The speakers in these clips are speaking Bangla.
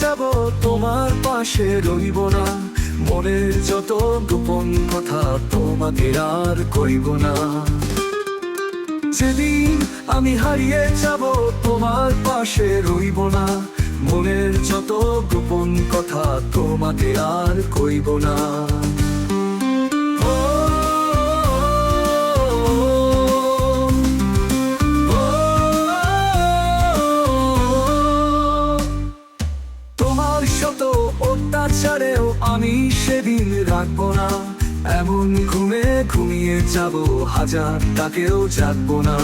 যাব তোমার পাশে রইব না, মনের যত গোপন কথা তোমাকে আর কইব না। যেদিন আমি হারিয়ে যাব তোমার পাশে রইব না, মনের যত গোপন কথা তোমাকে আর কইব না। তোমার শত অত্যাচারেও আমি সেদিন রাখবো না, এমন ঘুমে ঘুমিয়ে যাব হাজার তাকেও জাগবো না।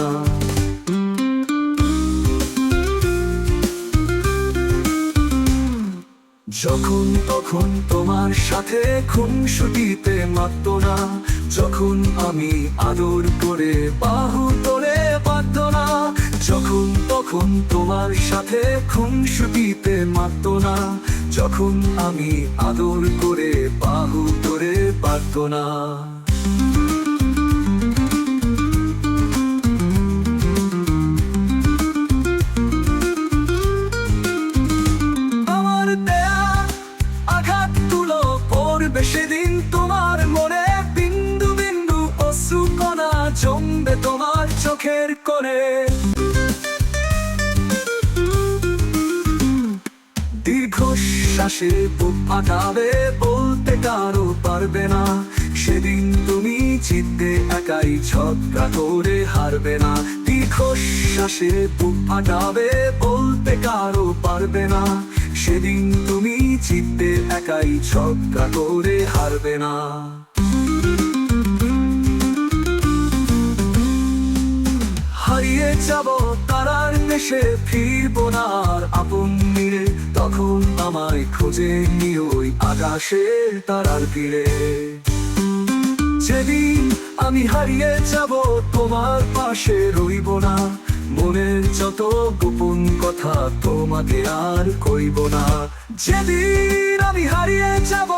যখন তখন তোমার সাথে খুনসুটিতে মাত্ত না, যখন আমি আদর করে বাহু তোলে বাধ্য না, যখন তখন তোমার সাথে খুনসুটিতে মাত্ত না, যখন আমি আদর করে বাহু তোলে বাধ্য না। সেদিন তোমার মনে বিন্দু বিন্দু অশ্রু কণা জমবে তোমার চোখের কোণে। দীর্ঘশ্বাসে বুক ফাটাবে বলতে কারো পারবে না, সেদিন তুমি জিতবে একাই ঝগড়া করে হারবে না। দীর্ঘশ্বাসে বুক ফাটাবে বলতে কারো পারবে না, সেদিন তুমি জিতবে একাই ঝগড়া করে হারবে না। হারিয়ে যাব তারার দেশে ফিরবো না আর আপন মিলে, তখন আমায় খুঁজে নিও ওই আকাশের তারার ভিড়ে। যেদিন আমি হারিয়ে যাব তোমার পাশে রইব না, মনের যত গোপন কথা তোমাকে আর কইব না। যেদিন আমি হারিয়ে যাব